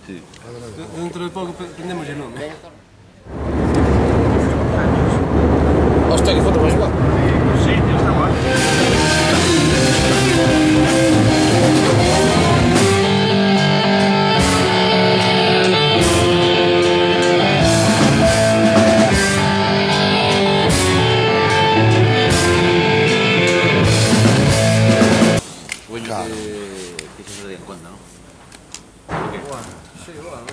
Sì. Dentro di poco prendiamoci il nome. Hostia, che foto fai qua? Sì, io sta qua. Voglio che ci sono in conto, no? Sì, guarda,